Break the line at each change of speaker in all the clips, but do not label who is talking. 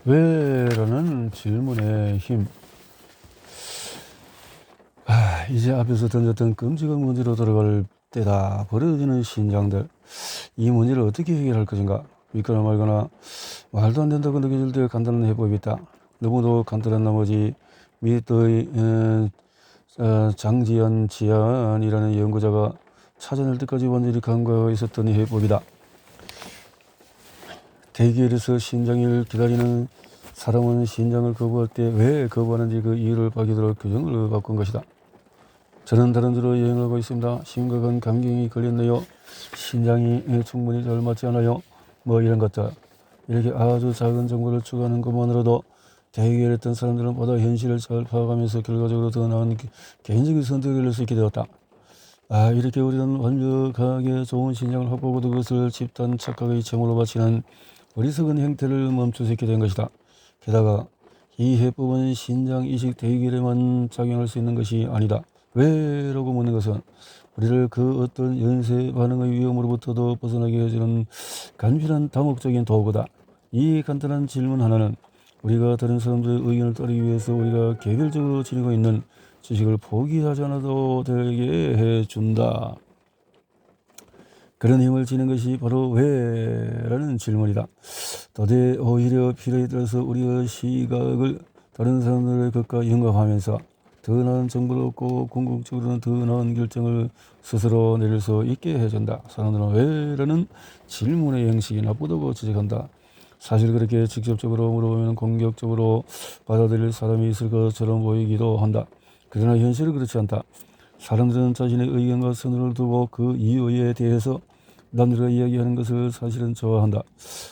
왜라는 질문의 힘. 이제 앞에서 던졌던 끔찍한 문제로 들어갈 때다. 벌어지는 신장들. 이 문제를 어떻게 해결할 것인가? 믿거나 말거나 말도 안 된다고 느껴질 때 간단한 해법이 있다. 너무도 간단한 나머지 미드의 장지연 지안이라는 연구자가 찾아낼 때까지 완전히 간과가 있었던 해법이다. 대기열에서 신장을 기다리는 사람은 신장을 거부할 때 왜 거부하는지 그 이유를 밝히도록 규정을 바꾼 것이다. 저는 다른 데로 여행을 하고 있습니다. 심각한 감기에 걸렸네요. 신장이 충분히 잘 맞지 않아요. 뭐 이런 것들. 이렇게 아주 작은 정보를 추가하는 것만으로도 대기열했던 사람들은 보다 현실을 잘 파악하면서 결과적으로 더 나은 개인적인 선택을 낼 수 있게 되었다. 이렇게 우리는 완벽하게 좋은 신장을 확보하고 그것을 집단 착각의 제물로 바치는 어리석은 행태를 멈출 수 있게 된 것이다. 게다가 이 해법은 신장이식 대기열에만 작용할 수 있는 것이 아니다. 왜? 라고 묻는 것은 우리를 그 어떤 연쇄 반응의 위험으로부터도 벗어나게 해주는 간편한 다목적인 도구다. 이 간단한 질문 하나는 우리가 다른 사람들의 의견을 따르기 위해서 우리가 개별적으로 지니고 있는 지식을 포기하지 않아도 되게 해준다. 그런 힘을 지닌 것이 바로 왜라는 질문이다. 더대 오히려 필요에 따라서 우리의 시각을 다른 사람들의 것과 연관하면서 더 나은 정보를 얻고 궁극적으로는 더 나은 결정을 스스로 내릴 수 있게 해준다. 사람들은 왜라는 질문의 형식이 나쁘다고 지적한다. 사실 그렇게 직접적으로 물어보면 공격적으로 받아들일 사람이 있을 것처럼 보이기도 한다. 그러나 현실은 그렇지 않다. 사람들은 자신의 의견과 선호를 두고 그 이유에 대해서 남들과 이야기하는 것을 사실은 좋아한다.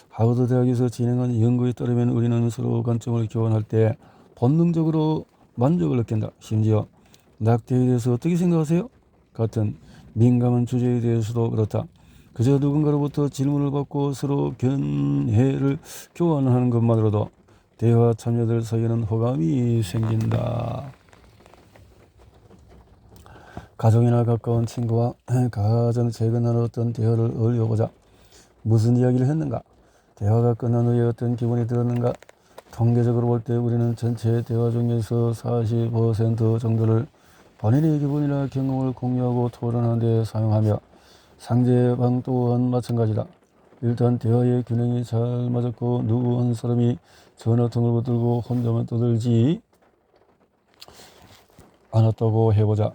하버드 대학에서 진행한 연구에 따르면 우리는 서로 관점을 교환할 때 본능적으로 만족을 느낀다. 심지어 낙태에 대해서 어떻게 생각하세요? 같은 민감한 주제에 대해서도 그렇다. 그저 누군가로부터 질문을 받고 서로 견해를 교환하는 것만으로도 대화 참여들 사이에는 호감이 생긴다. 가족이나 가까운 친구와 가장 최근 나눴던 대화를 올려보자. 무슨 이야기를 했는가? 대화가 끝난 후에 어떤 기분이 들었는가? 통계적으로 볼 때 우리는 전체 대화 중에서 40% 정도를 본인의 기분이나 경험을 공유하고 토론하는 데 사용하며 상대방 또한 마찬가지다. 일단 대화의 균형이 잘 맞았고 누구 한 사람이 전화통을 붙들고 혼자만 떠들지 않았다고 해보자.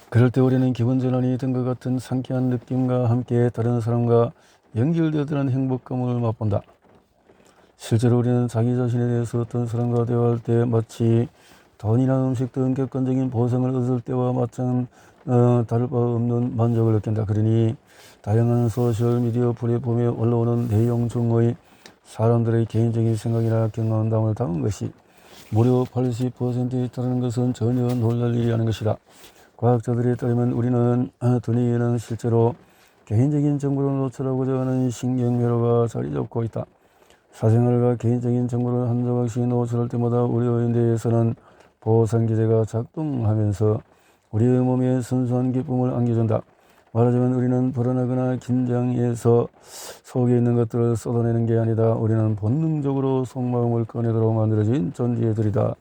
그럴 때 우리는 기분 전환이 된 것 같은 상쾌한 느낌과 함께 다른 사람과 연결되어드는 행복감을 맛본다. 실제로 우리는 자기 자신에 대해서 어떤 사람과 대화할 때 마치 돈이나 음식 등 객관적인 보상을 얻을 때와 다를 바 없는 만족을 느낀다. 그러니 다양한 소셜미디어 플랫폼에 올라오는 내용 중의 사람들의 개인적인 생각이나 경험담을 담은 것이 무려 80%에 따르는 것은 전혀 놀랄 일이 아닌 것이다. 과학자들에 따르면 우리는 두뇌에는 실제로 개인적인 정보를 노출하고자 하는 신경회로가 자리 잡고 있다. 사생활과 개인적인 정보를 한 조각씩 노출할 때마다 우리의 뇌에서는 보상기제가 작동하면서 우리의 몸에 순수한 기쁨을 안겨준다. 말하자면 우리는 불안하거나 긴장해서 속에 있는 것들을 쏟아내는 게 아니다. 우리는 본능적으로 속마음을 꺼내도록 만들어진 존재들이다.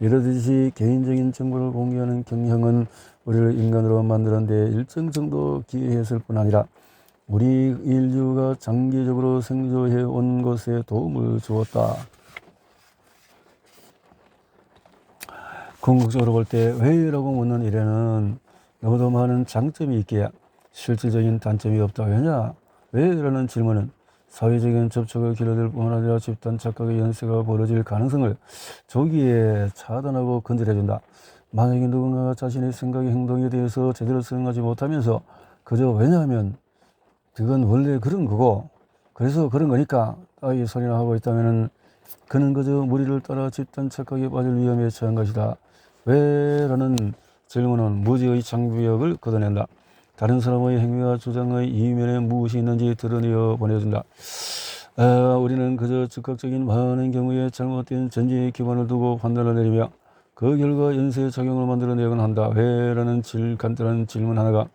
이러듯이 개인적인 정보를 공유하는 경향은 우리를 인간으로 만드는 데 일정 정도 기여했을 뿐 아니라 우리 인류가 장기적으로 생존해 온 것에 도움을 주었다. 궁극적으로 볼 때 왜라고 묻는 일에는 너무도 많은 장점이 있기에 실질적인 단점이 없다. 왜냐? 왜라는 질문은 사회적인 접촉을 길어질 뿐만 아니라 집단 착각의 연쇄가 벌어질 가능성을 조기에 차단하고 건드려준다. 만약에 누군가가 자신의 생각의 행동에 대해서 제대로 설명하지 못하면서 그저 왜냐하면 그건 원래 그런 거고 그래서 그런 거니까 이 소리나 하고 있다면 그는 그저 무리를 따라 집단 착각에 빠질 위험에 처한 것이다. 왜? 라는 질문은 무지의 장벽을 걷어낸다. 다른 사람의 행위와 주장의 이면에 무엇이 있는지 드러내어 보내준다. 우리는 그저 즉각적인 많은 경우에 잘못된 전제의 기반을 두고 판단을 내리며 그 결과 연쇄작용을 만들어내곤 한다. 왜? 라는 간단한 질문 하나가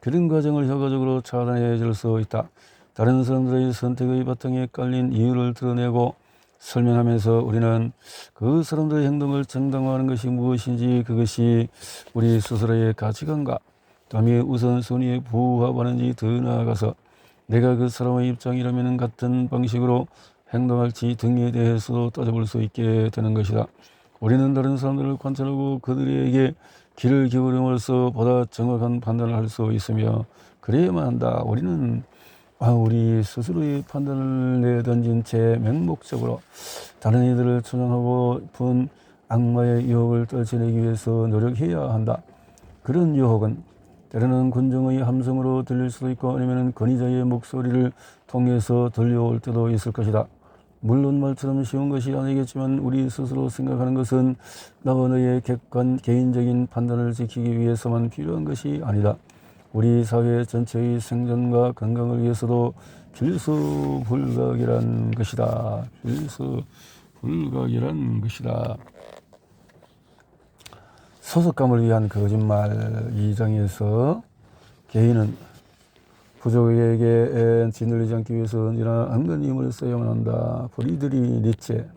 그런 과정을 효과적으로 차단해 줄 수 있다. 다른 사람들의 선택의 바탕에 깔린 이유를 드러내고 설명하면서 우리는 그 사람들의 행동을 정당화하는 것이 무엇인지, 그것이 우리 스스로의 가치관과 남의 우선순위에 부합하는지, 더 나아가서 내가 그 사람의 입장이라면 같은 방식으로 행동할지 등에 대해서도 따져볼 수 있게 되는 것이다. 우리는 다른 사람들을 관찰하고 그들에게 귀를 기울임으로써 보다 정확한 판단을 할 수 있으며 그래야만 한다. 우리는 우리 스스로의 판단을 내던진 채 맹목적으로 다른 이들을 추종하고 본 악마의 유혹을 떨쳐내기 위해서 노력해야 한다. 그런 유혹은 때로는 군중의 함성으로 들릴 수도 있고 아니면 권위자의 목소리를 통해서 들려올 때도 있을 것이다. 물론 말처럼 쉬운 것이 아니겠지만 우리 스스로 생각하는 것은 나와 너의 개인적인 판단을 지키기 위해서만 필요한 것이 아니다. 우리 사회 전체의 생존과 건강을 위해서도 필수불가결한 것이다. 필수불가결한 것이다. 소속감을 위한 거짓말 2장에서 개인은 부족에게 짓눌리지 않기 위해서 언제나 은근히 힘을 써야만 한다. 프리드리 니체.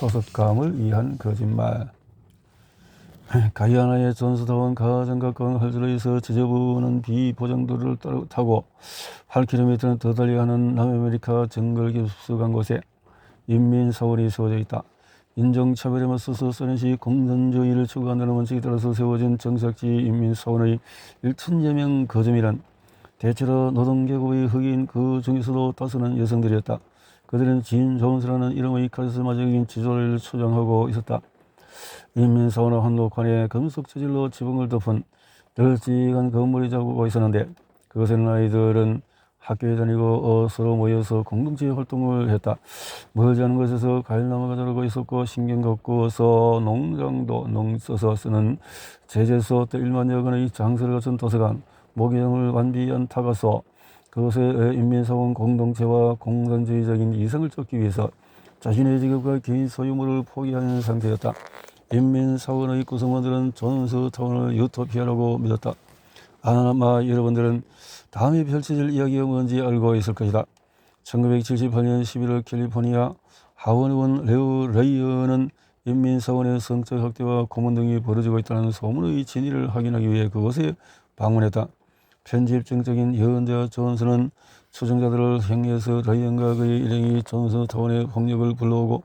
소속감을 위한 거짓말. 가이아나의 전수다운 가장 가까운 할즈로에서 지저분한 비포장도를 타고 8km는 더 달려가는 남아메리카 정글 깊숙한 곳에 인민사원이 세워져 있다. 인종차별에 맞서서 소련식 공산주의를 추구한다는 원칙에 따라서 세워진 정착지 인민사원의 1천여 명 거점이란 대체로 노동계급의 흑인, 그 중에서도 다수는 여성들이었다. 그들은 진 존스라는 이름의 카리스마적인 지도자를 추종하고 있었다. 인민사원의 한복판에 금속 재질로 지붕을 덮은 널찍한 건물이 자고 있었는데 그것에는 아이들은 학교에 다니고 서로 모여서 공동체 활동을 했다. 멀지 않은 곳에서 과일나무가 자라고 있었고 신경 걷고서 농장도 농서서 쓰는 제재소 또 1만여 건의 장소를 갖춘 도서관, 모기장을 완비한 타가소, 그것에 인민사원 공동체와 공산주의적인 이성을 쫓기 위해서 자신의 직업과 개인 소유물을 포기하는 상태였다. 인민사원의 구성원들은 존스타운을 유토피아라고 믿었다. 아마 여러분들은 다음에 펼쳐질 이야기가 뭔지 알고 있을 것이다. 1978년 11월 캘리포니아 하원의원 레오 레이언은 인민사원의 성적 학대와 고문 등이 벌어지고 있다는 소문의 진위를 확인하기 위해 그곳에 방문했다. 편집증적인 예언자 존스는 추종자들을 행위해서 레이언과 그의 일행이 존스타운의 폭력을 불러오고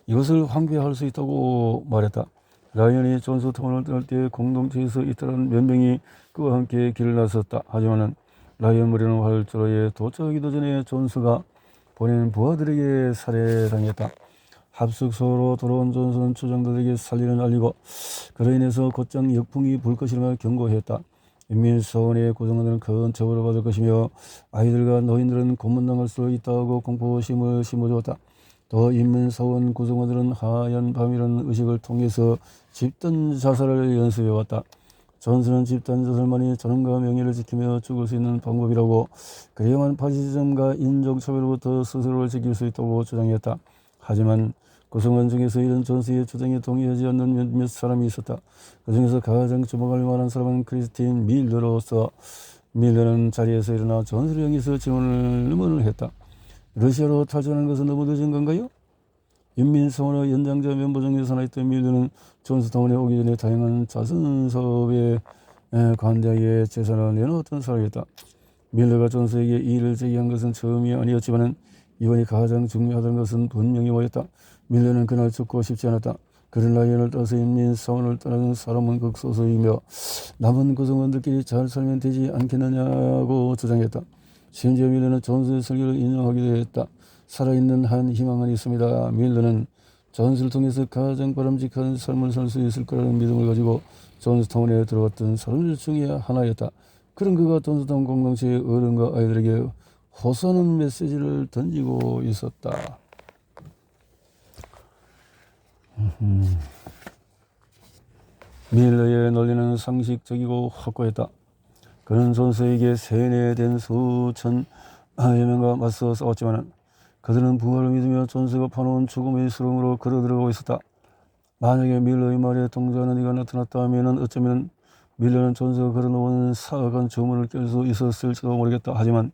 이것을 황폐할 수 있다고 말했다. 라이언이 존스타운을 떠날 때 공동체에서 잇따른 몇 명이 그와 함께 길을 나섰다. 하지만 라이언 무리는 활주로에 도착하기도 전에 존스가 보낸 부하들에게 살해당했다. 합숙소로 돌아온 존스는 추종자들에게 살리를 알리고 그로 인해서 곧장 역풍이 불 것이라며 경고했다. 인민사원의 구성원들은 큰 처벌을 받을 것이며 아이들과 노인들은 고문당할 수 있다고 공포심을 심어주었다. 또 인민사원 구성원들은 하얀 밤이라는 의식을 통해서 집단 자살을 연습해왔다. 존스는 집단 자살만이 자존과 명예를 지키며 죽을 수 있는 방법이라고, 그래야만 파시즘과 인종차별로부터 스스로를 지킬 수 있다고 주장했다. 하지만 구성원 중에서 이런 존스의 주장에 동의하지 않는 몇몇 사람이 있었다. 그 중에서 가장 주목할 만한 사람은 크리스틴 밀러로서, 밀러는 자리에서 일어나 존스를 향해서 질문을 했다. 러시아로 탈출하는 것은 너무 늦은 건가요? 인민사원의 연장자 멤버 중에서 하나 있던 밀러는 존스타운에 오기 전에 다양한 자선사업에 관대하게 재산을 내놓았던 사람이었다. 밀러가 존스에게 이의를 제기한 것은 처음이 아니었지만 이번이 가장 중요하다는 것은 분명히 보였다. 밀러는 그날 죽고 싶지 않았다. 그런 라이언을 따라서 인민사원을 떠나는 사람은 극소수이며 남은 구성원들끼리 잘 살면 되지 않겠느냐고 주장했다. 심지어 밀러는 존스의 설교를 인용하기도 했다. 살아있는 한 희망은 있습니다. 밀러는 존스를 통해서 가장 바람직한 삶을 살 수 있을 거라는 믿음을 가지고 존스타운에 들어갔던 사람들 중에 하나였다. 그런 그가 존스타운 공동체의 어른과 아이들에게 호소하는 메시지를 던지고 있었다. 밀러의 논리는 상식적이고 확고했다. 그는 존스에게 세뇌된 수천여 명과 맞서 싸웠지만 그들은 부활을 믿으며 존스가 파놓은 죽음의 수렁으로 걸어 들어가고 있었다. 만약에 밀러의 말에 동조하는 이가 나타났다면 어쩌면 밀레는 전서 걸어놓은 사악한 주문을 깰 수 있었을지도 모르겠다. 하지만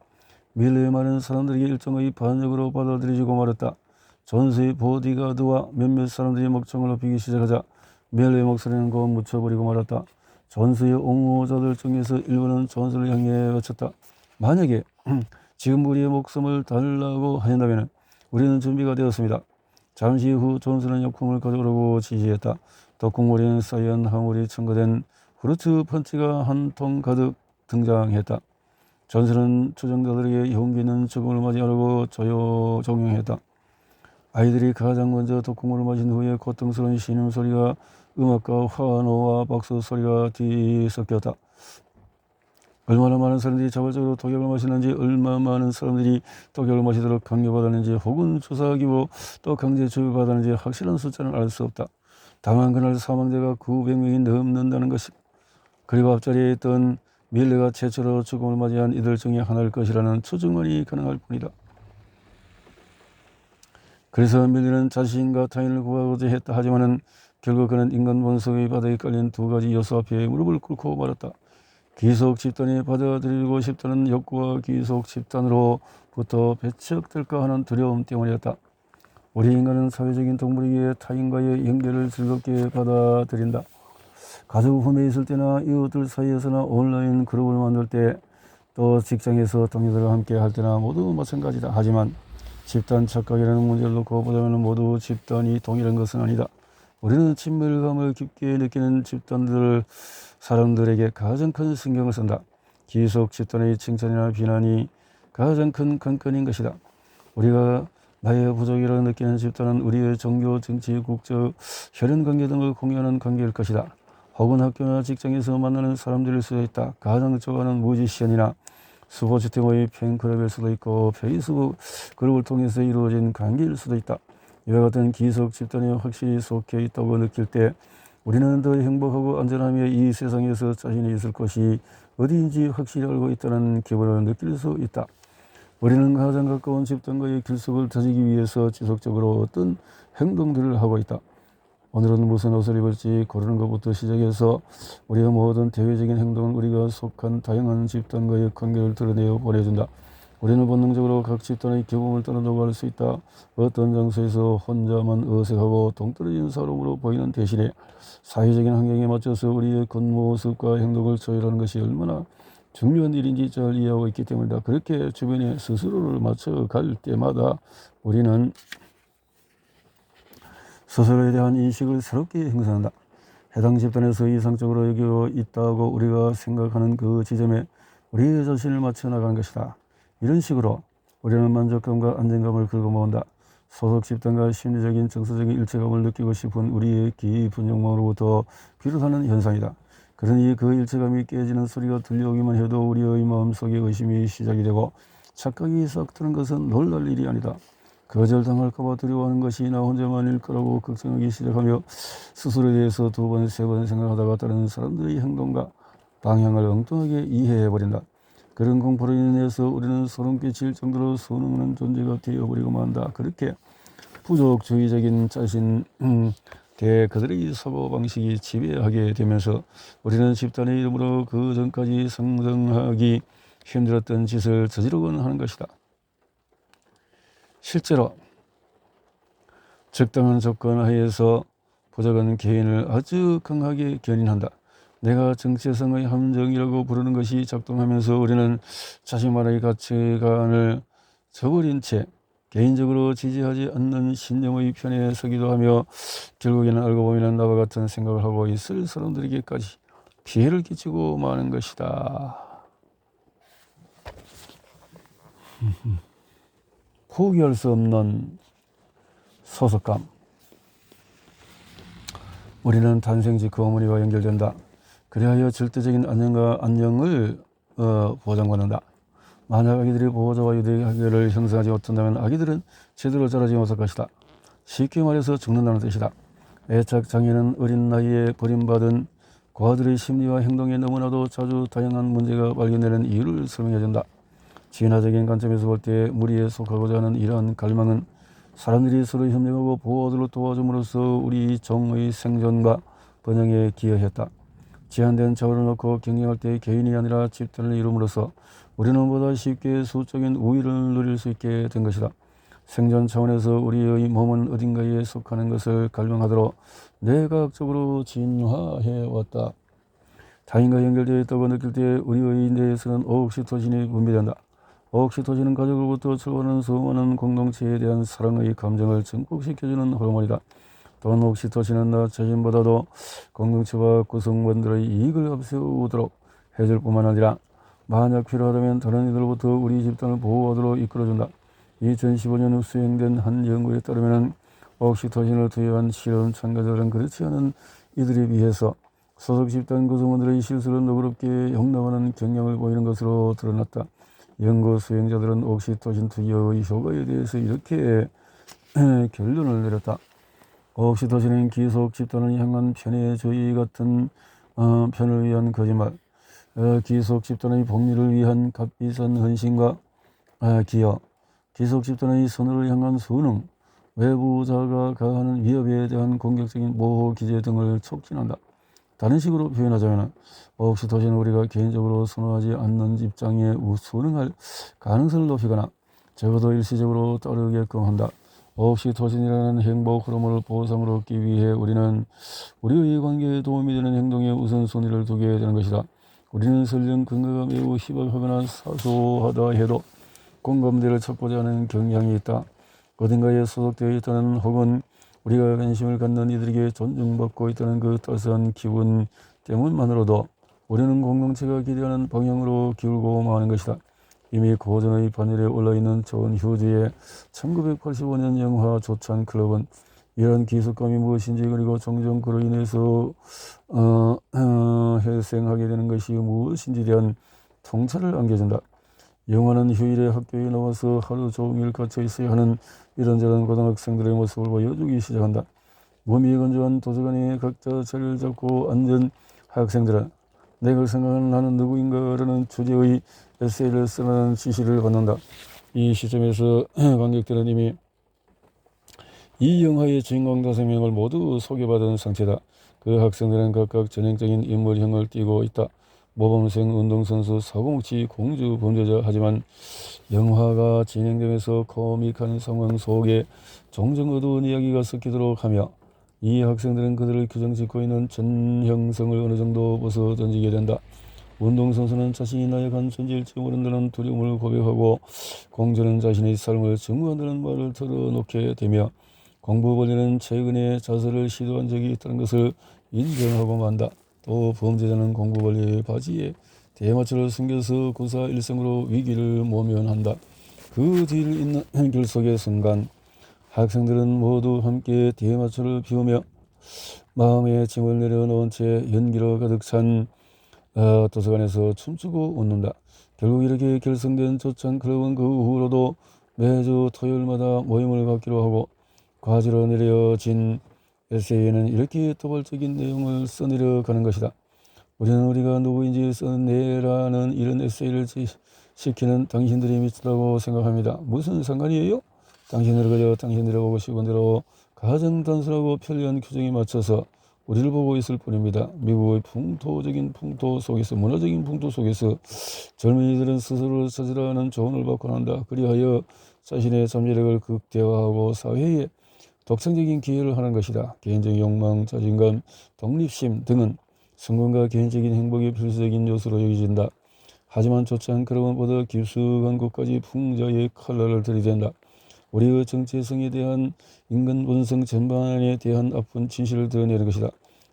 밀레의 말은 사람들에게 일정의 반역으로 받아들여지고 말았다. 전서의 보디가드와 몇몇 사람들이 목청을 높이기 시작하자 밀레의 목소리는 곧 묻혀버리고 말았다. 전서의 옹호자들 중에서 일부는 전서를 향해 외쳤다. 만약에 지금 우리의 목숨을 달라고 하신다면 우리는 준비가 되었습니다. 잠시 후 전서는 역풍을 가져오라고 지시했다. 덕국머리는 쌓인 화물이 첨가된 후르츠 펀치가 한 통 가득 등장했다. 전서는 추종자들에게 용기 있는 죽음을 맞이하라고 종용했다. 아이들이 가장 먼저 덕국물을 마신 후에 고통스러운 신음소리가 음악과 환호와 박수 소리가 뒤섞였다. 얼마나 많은 사람들이 자발적으로 독약을 마시는지, 얼마나 많은 사람들이 독약을 마시도록 강요받았는지, 혹은 조사하기로 또 강제 주입받았는지 확실한 숫자는 알 수 없다. 다만 그날 사망자가 900명이 넘는다는 것이, 그리고 앞자리에 있던 밀레가 최초로 죽음을 맞이한 이들 중에 하나일 것이라는 추정만이 가능할 뿐이다. 그래서 밀레는 자신과 타인을 구하고자 했다. 하지만은 결국 그는 인간 본성의 바닥에 깔린 두 가지 요소 앞에 무릎을 꿇고 말았다. 귀속 집단이 받아들이고 싶다는 욕구와 귀속 집단으로부터 배척될까 하는 두려움 때문이었다. 우리 인간은 사회적인 동물이기에 타인과의 연결을 즐겁게 받아들인다. 가족 후에 있을 때나 이웃들 사이에서나 온라인 그룹을 만들 때, 또 직장에서 동료들과 함께 할 때나 모두 마찬가지다. 하지만 집단 착각이라는 문제를 놓고 보자면 모두 집단이 동일한 것은 아니다. 우리는 친밀감을 깊게 느끼는 사람들에게 가장 큰 신경을 쓴다. 기속 집단의 칭찬이나 비난이 가장 큰 관건인 것이다. 우리가 나의 부족이라고 느끼는 집단은 우리의 종교, 정치, 국적, 혈연관계 등을 공유하는 관계일 것이다. 혹은 학교나 직장에서 만나는 사람들일 수도 있다. 가장 좋아하는 뮤지션이나 스포츠팀의 팬클럽일 수도 있고 페이스북 그룹을 통해서 이루어진 관계일 수도 있다. 이와 같은 기속 집단에 확실히 속해 있다고 느낄 때 우리는 더 행복하고 안전하며 이 세상에서 자신이 있을 곳이 어디인지 확실히 알고 있다는 기분을 느낄 수 있다. 우리는 가장 가까운 집단과의 결속을 다지기 위해서 지속적으로 어떤 행동들을 하고 있다. 오늘은 무슨 옷을 입을지 고르는 것부터 시작해서 우리의 모든 대외적인 행동은 우리가 속한 다양한 집단과의 관계를 드러내어 보내준다. 우리는 본능적으로 각 집단의 규범을 따라 녹아갈 수 있다. 어떤 장소에서 혼자만 어색하고 동떨어진 사람으로 보이는 대신에 사회적인 환경에 맞춰서 우리의 겉모습과 행동을 조율하는 것이 얼마나 중요한 일인지 잘 이해하고 있기 때문이다. 그렇게 주변에 스스로를 맞춰갈 때마다 우리는 스스로에 대한 인식을 새롭게 형성한다. 해당 집단에서 이상적으로 여기고 있다고 우리가 생각하는 그 지점에 우리 자신을 맞춰 나가는 것이다. 이런 식으로 우리는 만족감과 안정감을 긁어모은다. 소속 집단과 심리적인 정서적인 일체감을 느끼고 싶은 우리의 깊은 욕망으로부터 비롯하는 현상이다. 그러니 그 일체감이 깨지는 소리가 들려오기만 해도 우리의 마음속에 의심이 시작이 되고 착각이 싹 트는 것은 놀랄 일이 아니다. 거절당할까봐 두려워하는 것이 나 혼자만일 거라고 걱정하기 시작하며 스스로에 대해서 두 번, 세 번 생각하다가 다른 사람들의 행동과 방향을 엉뚱하게 이해해버린다. 그런 공포로 인해서 우리는 소름 끼칠 정도로 선없는 존재가 되어버리고 만다. 그렇게 부족주의적인 그들의 사고방식이 지배하게 되면서 우리는 집단의 이름으로 그 전까지 상상하기 힘들었던 짓을 저지르곤 하는 것이다. 실제로 적당한 조건 하에서 부족한 개인을 아주 강하게 견인한다. 내가 정체성의 함정이라고 부르는 것이 작동하면서 우리는 자신만의 가치관을 저버린 채 개인적으로 지지하지 않는 신념의 편에 서기도 하며 결국에는 알고 보면 나와 같은 생각을 하고 있을 사람들에게까지 피해를 끼치고 마는 것이다. 포기할 수 없는 소속감. 우리는 탄생 직후 어머니와 연결된다. 그리하여 절대적인 안녕을 보장받는다. 만약 아기들이 보호자와 유대관계를 형성하지 못한다면 아기들은 제대로 자라지 못할 것이다. 쉽게 말해서 죽는다는 뜻이다. 애착장애는 어린 나이에 버림받은 고아들의 심리와 행동에 너무나도 자주 다양한 문제가 발견되는 이유를 설명해준다. 진화적인 관점에서 볼 때 무리에 속하고자 하는 이러한 갈망은 사람들이 서로 협력하고 보호하도록 도와줌으로써 우리 종의 생존과 번영에 기여했다. 제한된 자원을 놓고 경쟁할 때 개인이 아니라 집단을 이룸으로써 우리는 보다 쉽게 수적인 우위를 누릴 수 있게 된 것이다. 생존 차원에서 우리의 몸은 어딘가에 속하는 것을 갈망하도록 내과학적으로 진화해왔다. 타인과 연결되어 있다고 느낄 때 우리의 뇌에서는 옥시토신이 분비된다. 옥시토신은 가족으로부터 출발하는 수많은 공동체에 대한 사랑의 감정을 증폭시켜주는 호르몬이다. 또한 옥시토신은 나 자신보다도 공동체와 구성원들의 이익을 앞세우도록 해줄 뿐만 아니라 만약 필요하다면 다른 이들로부터 우리 집단을 보호하도록 이끌어준다. 2015년 수행된 한 연구에 따르면 옥시토신을 투여한 실험 참가자들은 그렇지 않은 이들에 비해서 소속 집단 구성원들의 실수를 너그럽게 용납하는 경향을 보이는 것으로 드러났다. 연구 수행자들은 옥시토신 투여의 효과에 대해서 이렇게 결론을 내렸다. 옥시토신은 기속 집단을 향한 편애주의 같은 편을 위한 거짓말, 기속 집단의 복리를 위한 값비싼 헌신과 기여, 기속 집단의 선호를 향한 순응, 외부 자가 가하는 위협에 대한 공격적인 모호 기제 등을 촉진한다. 다른 식으로 표현하자면 옥시토신은 우리가 개인적으로 선호하지 않는 입장에 순응할 가능성을 높이거나 적어도 일시적으로 따르게끔 한다. 옥시토신이라는 행복 호르몬을 보상으로 얻기 위해 우리는 우리의 관계에 도움이 되는 행동에 우선순위를 두게 되는 것이다. 우리는 설령 근거가 매우 희박하거나 사소하다 해도 공감대를 찾고자 하는 경향이 있다. 어딘가에 소속되어 있다는 혹은 우리가 관심을 갖는 이들에게 존중받고 있다는 그 따스한 기분 때문만으로도 우리는 공동체가 기대하는 방향으로 기울고 마는 것이다. 이미 고전의 반열에 올라있는 존 휴즈의 1985년 영화 조찬 클럽은 이런 기속감이 무엇인지 그리고 종종 그로 인해서 회생하게 되는 것이 무엇인지에 대한 통찰을 안겨준다. 영화는 휴일에 학교에 나와서 하루 종일 갇혀 있어야 하는 이런저런 고등학생들의 모습을 보여주기 시작한다. 몸이 건조한 도서관에 각자 자리를 잡고 앉은 학생들은 내가 생각하는 나는 누구인가라는 주제의 에세이를 쓰라는 지시를 받는다. 이 시점에서 관객들은 이미 이 영화의 주인공 5명을 모두 소개받은 상태다. 그 학생들은 각각 전형적인 인물형을 띠고 있다. 모범생, 운동선수, 사고뭉치, 공주, 범죄자. 하지만 영화가 진행되면서 코믹한 상황 속에 종종 어두운 이야기가 섞이도록 하며 이 학생들은 그들을 규정짓고 있는 전형성을 어느 정도 벗어던지게 된다. 운동선수는 자신이 나약한 존재일지 모른다는 두려움을 고백하고 공주는 자신의 삶을 증오한다는 말을 털어놓게 되며 공부벌이는 최근에 자살을 시도한 적이 있다는 것을 인정하고 만다. 또 범죄자는 공부벌이의 바지에 대마초를 숨겨서 구사 일생으로 위기를 모면한다. 그 뒤를 잇는 결속의 순간 학생들은 모두 함께 대마초를 피우며 마음의 짐을 내려놓은 채 연기로 가득 찬 도서관에서 춤추고 웃는다. 결국 이렇게 결성된 조찬 클럽은 그 후로도 매주 토요일마다 모임을 갖기로 하고 과지로 내려진 에세이에는 이렇게 도발적인 내용을 써내려가는 것이다. 우리는 우리가 누구인지 써내라는 이런 에세이를 시키는 당신들이 미치다고 생각합니다. 무슨 상관이에요? 당신들을 그려 당신들이 보고 싶은 대로 가장 단순하고 편리한 규정에 맞춰서 우리를 보고 있을 뿐입니다. 미국의 풍토적인 풍토 속에서 문화적인 풍토 속에서 젊은이들은 스스로를 찾으라는 조언을 받곤 한다. 그리하여 자신의 잠재력을 극대화하고 사회에 독창적인 기여를 하는 것이다. 개인적 욕망, 자신감, 독립심 등은 성공과 개인적인 행복의 필수적인 요소로 여겨진다. 하지만 조찬 클럽은 보다 깊숙한 곳까지 풍자의 칼날을 들이댄다. 우리의 정체성에 대한 인간 본성 전반에 대한 아픈 진실을 드러내는 것이다.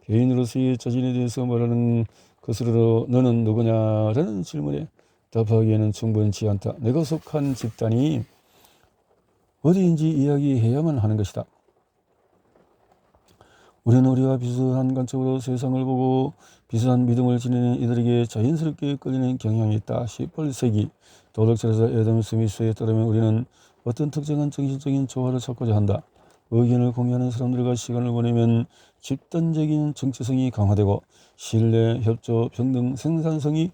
개인으로서의 자신에 대해서 말하는 것으로 너는 누구냐라는 질문에 답하기에는 충분치 않다. 내가 속한 집단이 어디인지 이야기해야만 하는 것이다. 우리는 우리와 비슷한 관점으로 세상을 보고 비슷한 믿음을 지니는 이들에게 자연스럽게 끌리는 경향이 있다. 18세기 도덕철에서 애덤 스미스에 따르면 우리는 어떤 특정한 정신적인 조화를 찾고자 한다. 의견을 공유하는 사람들과 시간을 보내면 집단적인 정체성이 강화되고 신뢰, 협조, 평등, 생산성이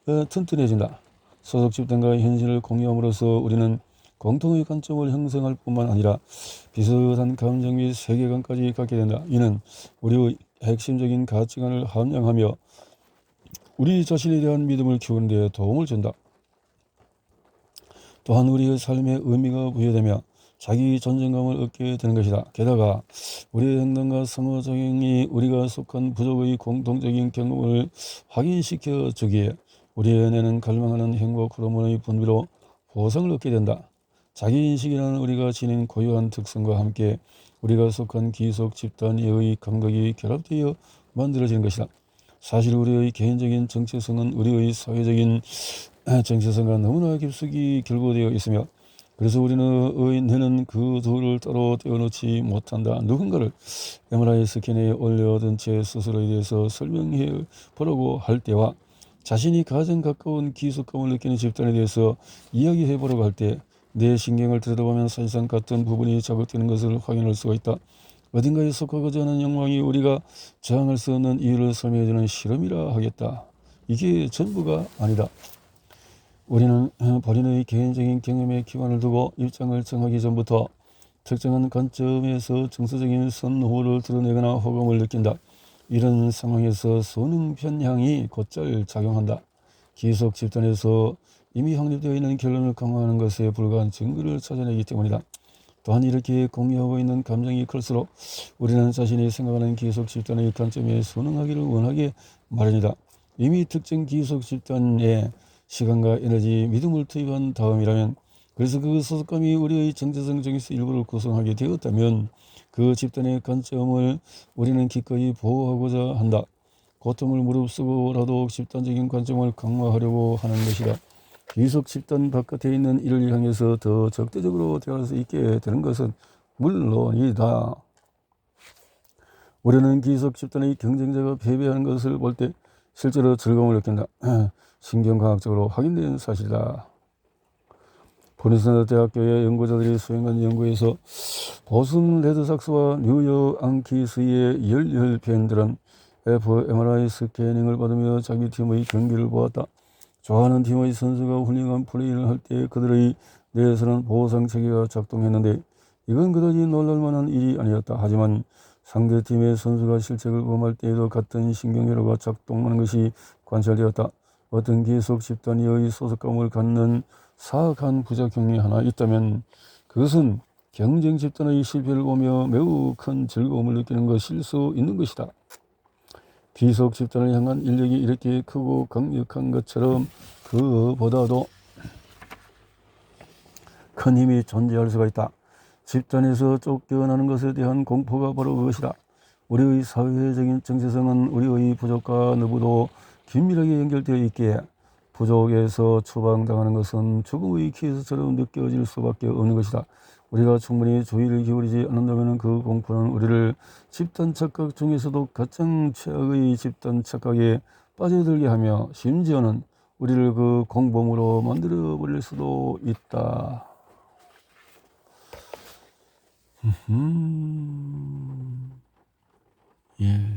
튼튼해진다. 소속 집단과 현실을 공유함으로써 우리는 공통의 관점을 형성할 뿐만 아니라 비슷한 감정 및 세계관까지 갖게 된다. 이는 우리의 핵심적인 가치관을 함양하며 우리 자신에 대한 믿음을 키우는 데 도움을 준다. 또한 우리의 삶에 의미가 부여되며 자기 존재감을 얻게 되는 것이다. 게다가 우리의 행동과 상호작용이 우리가 속한 부족의 공통적인 경험을 확인시켜 주기에 우리의 뇌는 갈망하는 행복 호르몬의 분비로 보상을 얻게 된다. 자기인식이라는 우리가 지닌 고유한 특성과 함께 우리가 속한 기속 집단의 감각이 결합되어 만들어지는 것이다. 사실 우리의 개인적인 정체성은 우리의 사회적인 정체성과 너무나 깊숙이 결부되어 있으며 그래서 우리는 뇌는 그 둘을 따로 떼어놓지 못한다. 누군가를 MRI 스캔에 올려둔 채 스스로에 대해서 설명해 보려고 할 때와 자신이 가장 가까운 기속감을 느끼는 집단에 대해서 이야기해 보려고 할 때 내 신경을 들여다보면 사실상 같은 부분이 자극되는 것을 확인할 수가 있다. 어딘가에 속하고자 하는 욕망이 우리가 저항할 수 없는 이유를 설명해주는 실험이라 하겠다. 이게 전부가 아니다. 우리는 본인의 개인적인 경험에 기반을 두고 입장을 정하기 전부터 특정한 관점에서 정서적인 선호를 드러내거나 호감을 느낀다. 이런 상황에서 선행 편향이 곧잘 작용한다. 기속 집단에서 이미 확립되어 있는 결론을 강화하는 것에 불과한 증거를 찾아내기 때문이다. 또한 이렇게 공유하고 있는 감정이 클수록 우리는 자신이 생각하는 기속 집단의 관점에 순응하기를 원하게 마련이다. 이미 특정 기속 집단에 시간과 에너지, 믿음을 투입한 다음이라면, 그래서 그 소속감이 우리의 정체성 중에서 일부를 구성하게 되었다면 그 집단의 관점을 우리는 기꺼이 보호하고자 한다. 고통을 무릅쓰고라도 집단적인 관점을 강화하려고 하는 것이다. 기속 집단 바깥에 있는 이를 향해서 더 적대적으로 대할 수 있게 되는 것은 물론이다. 우리는 기속 집단의 경쟁자가 패배하는 것을 볼 때 실제로 즐거움을 느낀다. 신경과학적으로 확인된 사실이다. 프린스턴 대학교의 연구자들이 수행한 연구에서 보슨 레드삭스와 뉴욕 양키스의 열혈 팬들은 fMRI 스캐닝을 받으며 자기 팀의 경기를 보았다. 좋아하는 팀의 선수가 훌륭한 플레이를 할 때 그들의 뇌에서는 보상체계가 작동했는데 이건 그다지 놀랄만한 일이 아니었다. 하지만 상대팀의 선수가 실책을 범할 때에도 같은 신경회로가 작동하는 것이 관찰되었다. 어떤 기속 집단의 소속감을 갖는 사악한 부작용이 하나 있다면 그것은 경쟁 집단의 실패를 보며 매우 큰 즐거움을 느끼는 것일 수 있는 것이다. 기속 집단을 향한 인력이 이렇게 크고 강력한 것처럼 그보다도 큰 힘이 존재할 수가 있다. 집단에서 쫓겨나는 것에 대한 공포가 바로 그것이다. 우리의 사회적인 정체성은 우리의 부족과 너무도 긴밀하게 연결되어 있기에 부족에서 추방당하는 것은 죽음의 키스처럼 느껴질 수밖에 없는 것이다. 우리가 충분히 주의를 기울이지 않는다면 그 공포는 우리를 집단 착각 중에서도 가장 최악의 집단 착각에 빠져들게 하며 심지어는 우리를 그 공범으로 만들어 버릴 수도 있다. 예.